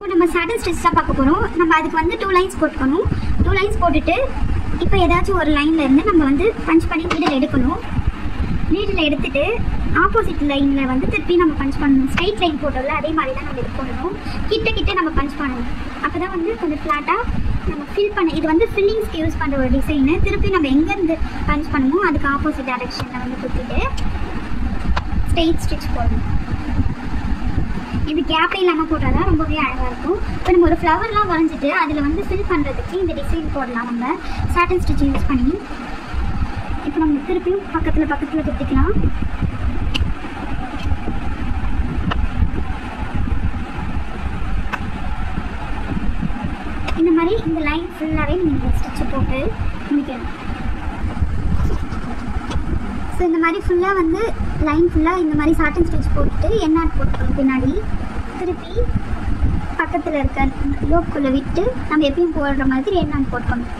நம்ம சாட்டின் ஸ்டிச் தான் பார்க்க போகிறோம். நம்ம அதுக்கு வந்து 2 லைன்ஸ் போட்டுக்கணும். 2 லைன்ஸ் போட்டுட்டு இப்போ ஏதாச்சும் ஒரு லைனில் இருந்து நம்ம வந்து பஞ்ச் பண்ணி நீடில் எடுக்கணும். நீடில் எடுத்துட்டு ஆப்போசிட் லைனில் வந்து திருப்பி நம்ம பஞ்ச் பண்ணணும். ஸ்ட்ரைட் லைன் போட்டோம்ல அதே மாதிரி தான் நம்ம இது பண்ணணும். கிட்ட நம்ம பஞ்ச் பண்ணணும். அப்போ தான் வந்து கொஞ்சம் ஃப்ளாட்டாக நம்ம ஃபில் பண்ண. இது வந்து ஃபில்லிங்ஸ்க்கு யூஸ் பண்ணுற ஒரு டிசைனு. திருப்பி நம்ம எங்கேருந்து பஞ்ச் பண்ணுமோ அதுக்கு ஆப்போசிட் டைரெக்ஷனில் வந்து குத்திட்டு ஸ்ட்ரெயிட் ஸ்டிச் போடணும். இது கேப்பே இல்லாமல் போட்டால் தான் ரொம்பவே அழகாக இருக்கும். இப்போ நம்ம ஒரு ஃப்ளவர்லாம் வரைஞ்சிட்டு அதில் வந்து ஃபில் பண்ணுறதுக்கு இந்த டிசைன் போடலாம். நம்ம சாட்டின் ஸ்டிச் யூஸ் பண்ணி இப்போ நம்ம திருப்பியும் பக்கத்தில் குத்திக்கலாம். இந்த மாதிரி இந்த லைன் ஃபுல்லாகவே நீங்கள் ஸ்டிச்சு போட்டு முடிக்கணும். ஸோ இந்த மாதிரி ஃபுல்லாக வந்து லைன் ஃபுல்லாக இந்த மாதிரி சாட்டின் ஸ்டிச் போட்டுட்டு எண்ணாட் போட்டுக்கணும். பின்னாடி திருப்பி பக்கத்தில் இருக்க லோப்புக்குள்ளே விட்டு நம்ம எப்பயும் போடுற மாதிரி எண்ணாட் போட்டுக்கணும்.